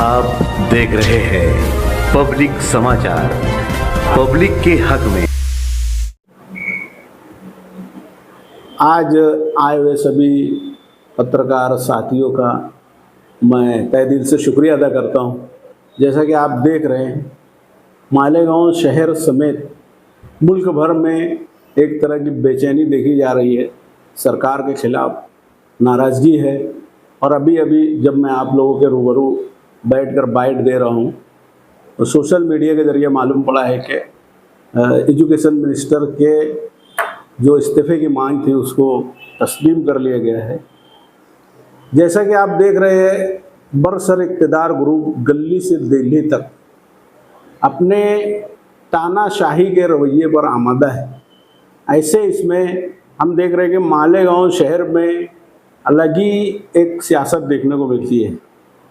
आप देख रहे हैं पब्लिक समाचार, पब्लिक के हक में। आज आए हुए सभी पत्रकार साथियों का मैं तहे दिल से शुक्रिया अदा करता हूं। जैसा कि आप देख रहे हैं, मालेगांव शहर समेत मुल्क भर में एक तरह की बेचैनी देखी जा रही है। सरकार के खिलाफ नाराज़गी है और अभी अभी जब मैं आप लोगों के रूबरू बैठकर बाइट दे रहा हूं तो सोशल मीडिया के ज़रिए मालूम पड़ा है कि एजुकेशन मिनिस्टर के जो इस्तीफ़े की मांग थी उसको तस्लीम कर लिया गया है। जैसा कि आप देख रहे हैं, बरसर इक़्तिदार ग्रुप गली से दिल्ली तक अपने तानाशाही के रवैये पर आमादा है। ऐसे इसमें हम देख रहे हैं कि मालेगांव शहर में अलग ही एक सियासत देखने को मिलती है।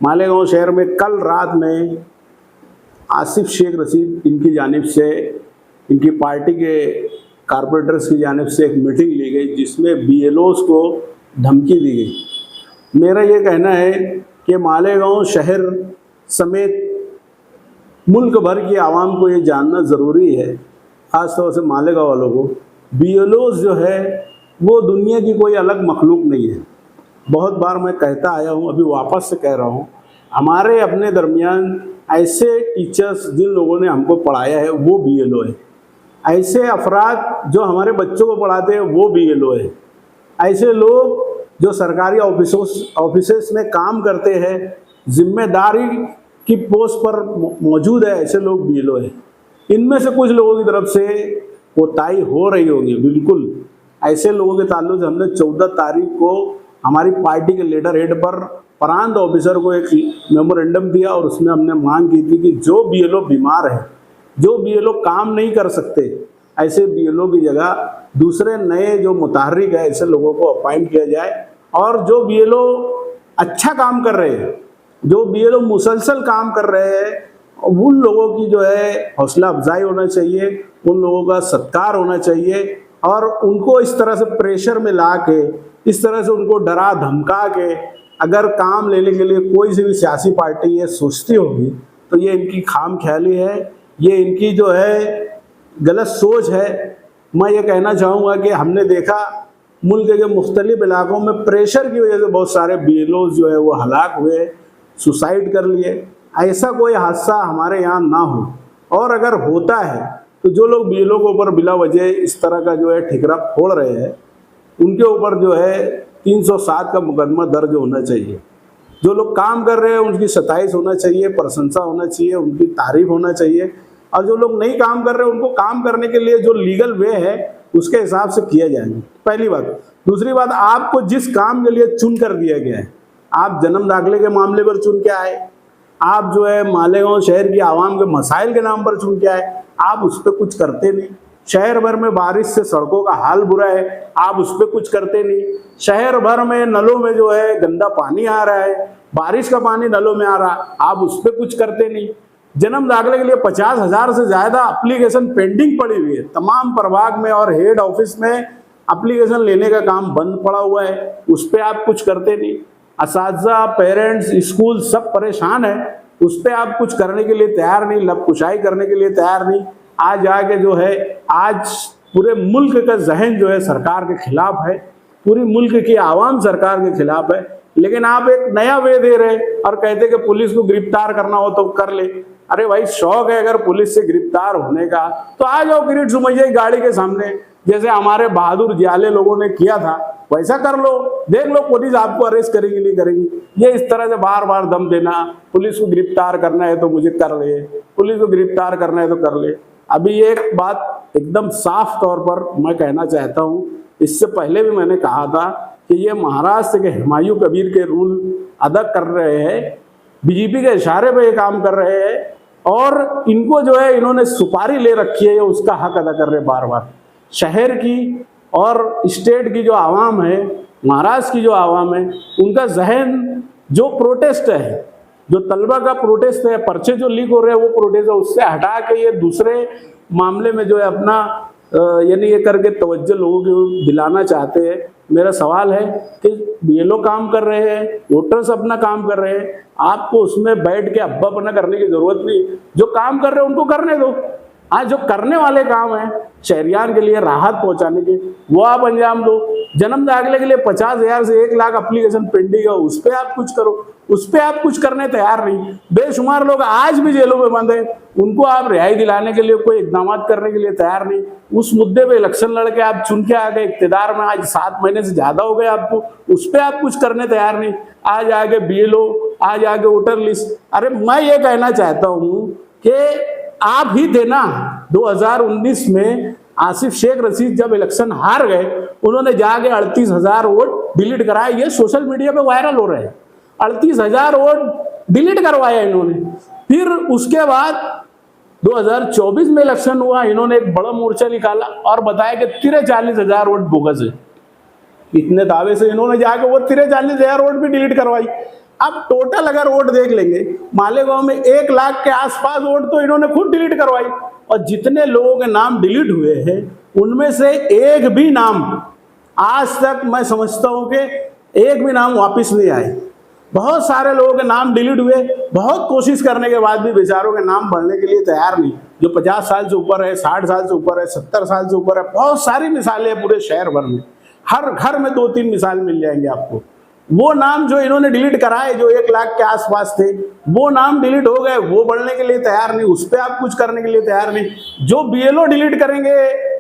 मालेगांव शहर में कल रात में आसिफ शेख रशीद इनकी जानिब से, इनकी पार्टी के कारपोरेटर्स की जानिब से एक मीटिंग ली गई जिसमें BLOs को धमकी दी गई। मेरा ये कहना है कि मालेगांव शहर समेत मुल्क भर की आवाम को ये जानना ज़रूरी है, ख़ास तौर से मालेगांव वालों को, BLOs जो है वो दुनिया की कोई अलग मखलूक नहीं है। बहुत बार मैं कहता आया हूँ, अभी वापस से कह रहा हूँ, हमारे अपने दरमियान ऐसे टीचर्स जिन लोगों ने हमको पढ़ाया है वो BLO है। ऐसे अफराद जो हमारे बच्चों को पढ़ाते हैं वो BLO है। ऐसे लोग जो सरकारी ऑफिसेस में काम करते हैं, जिम्मेदारी की पोस्ट पर मौजूद है, ऐसे लोग BLO है। इनमें से कुछ लोगों की तरफ से कोताही हो रही होगी, बिल्कुल। ऐसे लोगों के ताल्लुक से हमने 14 तारीख को हमारी पार्टी के लीडर हेड पर प्रांत ऑफिसर को एक मेमोरेंडम दिया और उसमें हमने मांग की थी कि जो BLO बीमार है, जो BLO काम नहीं कर सकते, ऐसे BLO की जगह दूसरे नए जो मुतहर्रिक है ऐसे लोगों को अपॉइंट किया जाए। और जो BLO अच्छा काम कर रहे हैं, जो BLO मुसलसल काम कर रहे हैं, उन लोगों की जो है हौसला अफजाई होना चाहिए, उन लोगों का सत्कार होना चाहिए और उनको इस तरह से प्रेशर में ला के, इस तरह से उनको डरा धमका के अगर काम लेने के लिए कोई सी भी सियासी पार्टी ये सोचती होगी तो ये इनकी खाम ख्याली है, ये इनकी जो है गलत सोच है। मैं ये कहना चाहूँगा कि हमने देखा मुल्क के मुख्तलिफ इलाकों में प्रेशर की वजह से बहुत सारे BLOs जो है वो हलाक हुए, सुसाइड कर लिए। ऐसा कोई हादसा हमारे यहाँ ना हो, और अगर होता है तो जो लोग BLO के ऊपर बिला वजह इस तरह का जो है ठिकरा फोड़ रहे हैं उनके ऊपर जो है 307 का मुकदमा दर्ज होना चाहिए। जो लोग काम कर रहे हैं उनकी सताइश होना चाहिए, प्रशंसा होना चाहिए, उनकी तारीफ होना चाहिए। और जो लोग नहीं काम कर रहे उनको काम करने के लिए जो लीगल वे है उसके हिसाब से किया जाएगा, पहली बात। दूसरी बात, आपको जिस काम के लिए चुन कर दिया गया है, आप जन्म दाखिले के मामले पर चुन के आए, आप जो है मालेगांव शहर की आवाम के मसाइल के नाम पर चुन के आए, आप उस पर कुछ करते नहीं। शहर भर में बारिश से सड़कों का हाल बुरा है, आप उस पर कुछ करते नहीं। शहर भर में नलों में जो है गंदा पानी आ रहा है, बारिश का पानी नलों में आ रहा, आप उस पर कुछ करते नहीं। जन्म दाखिले के लिए 50,000 से ज़्यादा एप्लीकेशन पेंडिंग पड़ी हुई है तमाम प्रभाग में, और हेड ऑफिस में एप्लीकेशन लेने का काम बंद पड़ा हुआ है, उस पर आप कुछ करते नहीं। असातिज़ा, पेरेंट्स, स्कूल सब परेशान है, उस पर आप कुछ करने के लिए तैयार नहीं, लबकुशाई करने के लिए तैयार नहीं। आज आके जो है, आज पूरे मुल्क का जहन जो है सरकार के खिलाफ है, पूरी मुल्क की आवाम सरकार के खिलाफ है, लेकिन आप एक नया वे दे रहे और कहते कि पुलिस को गिरफ्तार करना हो तो कर ले। अरे भाई, शौक है अगर पुलिस से गिरफ्तार होने का तो आ जाओ किरीट सुमैया की गाड़ी के सामने, जैसे हमारे बहादुर जियाले लोगों ने किया था वैसा कर लो, देख लो पुलिस आपको अरेस्ट करेगी नहीं करेगी। ये इस तरह से बार बार दम देना, पुलिस को गिरफ्तार करना है तो मुझे कर ले, पुलिस को गिरफ्तार करना है तो कर ले। अभी एक बात एकदम साफ तौर पर मैं कहना चाहता हूँ, इससे पहले भी मैंने कहा था कि ये महाराष्ट्र के हुमायूं कबीर के रूल अदा कर रहे हैं, BJP के इशारे पे ये काम कर रहे हैं, और इनको जो है इन्होंने सुपारी ले रखी है, ये उसका हक अदा कर रहे हैं बार बार। शहर की और स्टेट की जो आवाम है, महाराष्ट्र की जो आवाम है, उनका जहन जो प्रोटेस्ट है, जो तलबा का प्रोटेस्ट है, पर्चे जो लीक हो रहे हैं वो प्रोटेस्ट है, उससे हटा के ये दूसरे मामले में जो है अपना यानी ये करके तवज्जो लोगों को दिलाना चाहते हैं। मेरा सवाल है कि ये लोग काम कर रहे हैं, वोटर्स अपना काम कर रहे हैं, आपको उसमें बैठ के अब्बापना करने की जरूरत नहीं। जो काम कर रहे हैं उनको करने दो। आज जो करने वाले काम हैं शहरियान के लिए राहत पहुंचाने के, वो आप अंजाम दो। जन्म दाखिले के लिए 50,000 से 1 लाख एप्लीकेशन पेंडिंग है, उस पर आप कुछ करो। उस पर आप कुछ करने तैयार नहीं। बेशुमार लोग आज भी जेलों में बंद है, उनको आप रिहाई दिलाने के लिए कोई इकदाम करने के लिए तैयार नहीं। उस मुद्दे पे इलेक्शन लड़के आप चुन के आ गए इक़्तिदार में, आज 7 महीने से ज्यादा हो गए आपको, उस पर आप कुछ करने तैयार नहीं। आज आगे BLO, आज आगे वोटर लिस्ट। अरे मैं ये कहना चाहता हूँ कि आप ही थे ना 2019 में आसिफ शेख रशीद जब इलेक्शन हार गए, उन्होंने जाके 38,000 वोट डिलीट कराए। ये सोशल मीडिया पे वायरल हो रहे हैं। 38,000 वोट डिलीट करवाया इन्होंने। फिर उसके बाद 2024 में इलेक्शन हुआ, इन्होंने एक बड़ा मोर्चा निकाला और बताया कि 43,000 वोट बोगस है। इतने दावे से इन्होंने जाके वो 43,000 वोट भी डिलीट करवाई। अब टोटल अगर वोट देख लेंगे, मालेगांव में 1 लाख के आसपास वोट तो इन्होंने खुद डिलीट करवाई। और जितने लोगों के नाम डिलीट हुए हैं उनमें से एक भी नाम आज तक मैं समझता हूं कि एक भी नाम वापस नहीं आए। बहुत सारे लोगों के नाम डिलीट हुए, बहुत कोशिश करने के बाद भी बेचारों के नाम बढ़ने के लिए तैयार नहीं। जो 50 साल से ऊपर है, 60 साल से ऊपर है, 70 साल से ऊपर है, बहुत सारी मिसालें हैं पूरे शहर भर में। हर घर में 2-3 मिसाल मिल जाएंगे आपको। वो नाम जो इन्होंने डिलीट कराए, जो 1 लाख के आसपास थे, वो नाम डिलीट हो गए, वो बढ़ने के लिए तैयार नहीं, उस पर आप कुछ करने के लिए तैयार नहीं। जो BLO डिलीट करेंगे,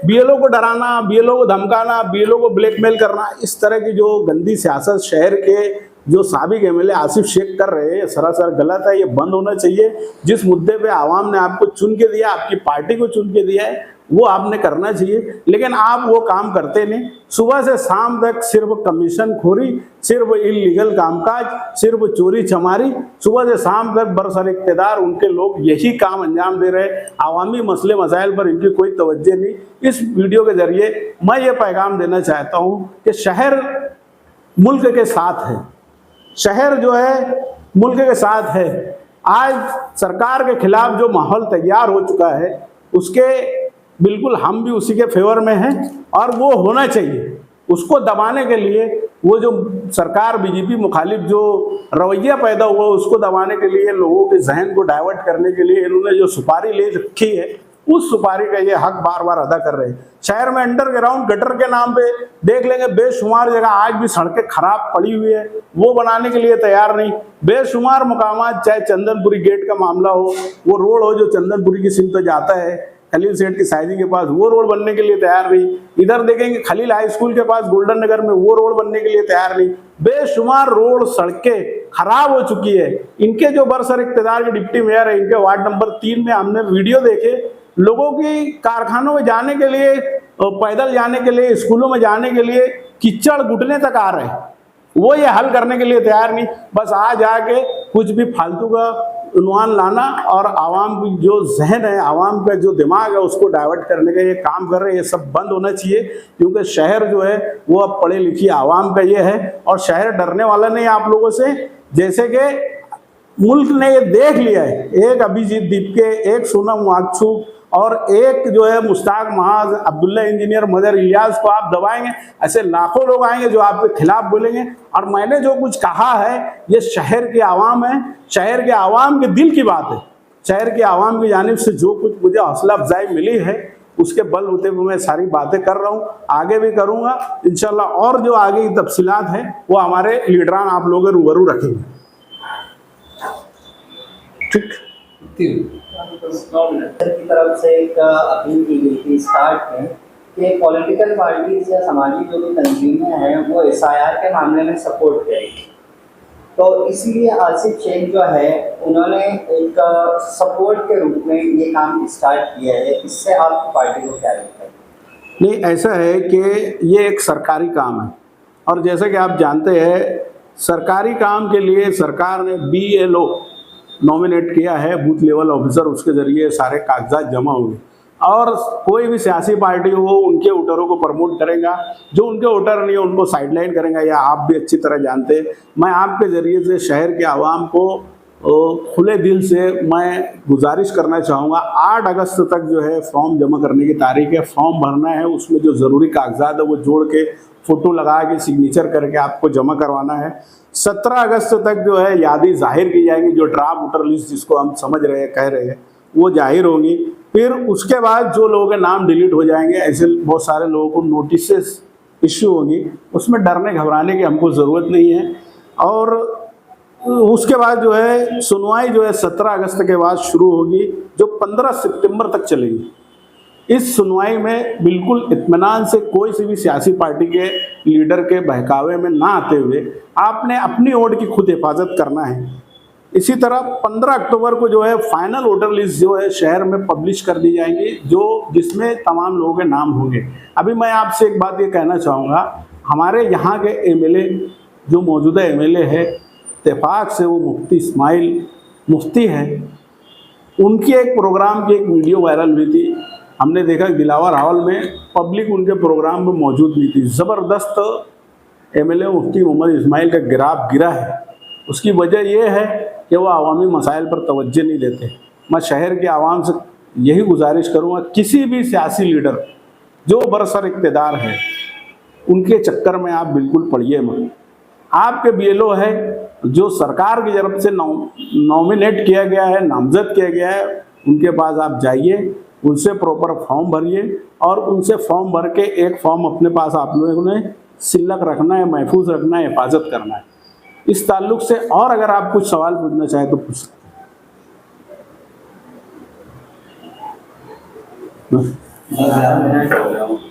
BLO को डराना, BLO को धमकाना, BLO को ब्लैकमेल करना, इस तरह की जो गंदी सियासत शहर के जो साबिक MLA आसिफ शेख कर रहे हैं, सरासर गलत है। ये बंद होना चाहिए। जिस मुद्दे पे आवाम ने आपको चुन के दिया, आपकी पार्टी को चुन के दिया है, वो आपने करना चाहिए, लेकिन आप वो काम करते नहीं। सुबह से शाम तक सिर्फ कमीशन खोरी, सिर्फ इलीगल कामकाज, सिर्फ चोरी चमारी, सुबह से शाम तक बरसर इक़्तिदार उनके लोग यही काम अंजाम दे रहे हैं। आवामी मसले मसाइल पर इनकी कोई तवज्जो नहीं। इस वीडियो के जरिए मैं ये पैगाम देना चाहता हूँ कि शहर मुल्क के साथ है, शहर जो है मुल्क के साथ है। आज सरकार के खिलाफ जो माहौल तैयार हो चुका है, उसके बिल्कुल हम भी उसी के फेवर में हैं और वो होना चाहिए। उसको दबाने के लिए वो जो सरकार BJP मुखालिफ जो रवैया पैदा हुआ, उसको दबाने के लिए, लोगों के जहन को डाइवर्ट करने के लिए इन्होंने जो सुपारी ले रखी है, उस सुपारी का ये हक बार बार अदा कर रहे हैं। शहर में अंडरग्राउंड गटर के नाम पे देख लेंगे, बेशुमार जगह आज भी सड़कें खराब पड़ी हुई है, वो बनाने के लिए तैयार नहीं। बेशुमार मुकामात, चाहे चंदनपुरी गेट का मामला हो, वो रोड हो जो चंदनपुरी की सिम पे जाता है खलील सेठ की साइजिंग के पास, वो रोड बनने के लिए तैयार नहीं। इधर देखेंगे खलील हाई स्कूल के पास गोल्डन नगर में, वो रोड बनने के लिए तैयार नहीं। बेशुमार रोड सड़कें खराब हो चुकी है। इनके जो बरसर इक़्तिदार के डिप्टी मेयर है, इनके वार्ड नंबर 3 में हमने वीडियो देखे, लोगों की कारखानों में जाने के लिए, पैदल जाने के लिए, स्कूलों में जाने के लिए कीचड़ घुटने तक आ रहे हैं। वो ये हल करने के लिए तैयार नहीं, बस आ जाके कुछ भी फालतू का उन्वान लाना और आवाम की जो जहन है, आवाम का जो दिमाग है, उसको डाइवर्ट करने का ये काम कर रहे हैं। ये सब बंद होना चाहिए, क्योंकि शहर जो है वो अब पढ़े लिखी आवाम का ये है और शहर डरने वाला नहीं आप लोगों से। जैसे कि मुल्क ने ये देख लिया है, एक अभिजीत दीपके, एक सोनम वांगचुक और एक जो है मुश्ताक महाज, अब्दुल्ला इंजीनियर, मदर इलियास को आप दबाएंगे, ऐसे लाखों लोग आएंगे जो आपके खिलाफ बोलेंगे। और मैंने जो कुछ कहा है, ये शहर की आवाम है, शहर के आवाम के दिल की बात है। शहर के आवाम की जानिब से जो कुछ मुझे हौसला अफजाई मिली है, उसके बल होते हुए मैं सारी बातें कर रहा हूँ, आगे भी करूँगा इंशाल्लाह। और जो आगे की तफसीलात हैं वो हमारे लीडरान आप लोग रूबरू रखेंगे। ठीक की तरफ से एक अपील की गई थी स्टार्ट में कि पॉलिटिकल पार्टीज या समाजी जो भी तंजीमें हैं वो SIR के मामले में सपोर्ट करेगी, तो इसीलिए आसिफ शेख जो है उन्होंने एक सपोर्ट के रूप में ये काम स्टार्ट किया है। इससे आपकी पार्टी को क्या लगता है? नहीं, ऐसा है कि ये एक सरकारी काम है और जैसा कि आप जानते हैं, सरकारी काम के लिए सरकार ने BLO नॉमिनेट किया है, बूथ लेवल ऑफिसर, उसके ज़रिए सारे कागजात जमा होंगे और कोई भी सियासी पार्टी हो उनके वोटरों को प्रमोट करेगा, जो उनके वोटर नहीं है उनको साइडलाइन करेगा। या आप भी अच्छी तरह जानते हैं, मैं आपके ज़रिए से शहर के आवाम को खुले दिल से मैं गुजारिश करना चाहूँगा, 8 अगस्त तक जो है फॉर्म जमा करने की तारीख है। फॉर्म भरना है, उसमें जो ज़रूरी कागजात है वो जोड़ के फ़ोटो लगा के सिग्नेचर करके आपको जमा करवाना है। 17 अगस्त तक जो है यादी जाहिर की जाएगी, जो ड्राफ्ट वोटर लिस्ट जिसको हम समझ रहे हैं, कह रहे हैं, वो जाहिर होंगी। फिर उसके बाद जो लोगों के नाम डिलीट हो जाएंगे, ऐसे बहुत सारे लोगों को नोटिसेस इश्यू होंगी। उसमें डरने घबराने की हमको ज़रूरत नहीं है। और उसके बाद जो है सुनवाई जो है 17 अगस्त के बाद शुरू होगी, जो 15 सितंबर तक चलेगी। इस सुनवाई में बिल्कुल इत्मीनान से कोई सी भी सियासी पार्टी के लीडर के बहकावे में ना आते हुए आपने अपनी वोट की खुद हिफाजत करना है। इसी तरह 15 अक्टूबर को जो है फाइनल वोटर लिस्ट जो है शहर में पब्लिश कर दी जाएंगी, जो जिसमें तमाम लोगों के नाम होंगे। अभी मैं आपसे एक बात ये कहना चाहूँगा, हमारे यहाँ के एमएलए जो मौजूदा एमएलए है, इत्तेफाक से वो मुफ्ती इस्माइल मुफ्ती है, उनकी एक प्रोग्राम की एक वीडियो वायरल हुई थी। हमने देखा दिलावर हॉल में पब्लिक उनके प्रोग्राम में मौजूद नहीं थी। ज़बरदस्त एमएलए मुफ्ती मोहम्मद इस्माइल का गिराफ गिरा है। उसकी वजह यह है कि वो अवामी मसाइल पर तवज्जो नहीं देते। मैं शहर के आवाम से यही गुजारिश करूँगा, किसी भी सियासी लीडर जो बरसर इक़्तिदार है उनके चक्कर में आप बिल्कुल पड़िए मत। आपके बीएलओ है जो सरकार की तरफ से नॉमिनेट किया गया है, नामजद किया गया है, उनके पास आप जाइए, उनसे प्रॉपर फॉर्म भरिए और उनसे फॉर्म भर के एक फॉर्म अपने पास आप लोगों ने सिलक रखना है, महफूज रखना है, हिफाजत करना है। इस ताल्लुक से और अगर आप कुछ सवाल पूछना चाहें तो पूछ सकते हैं।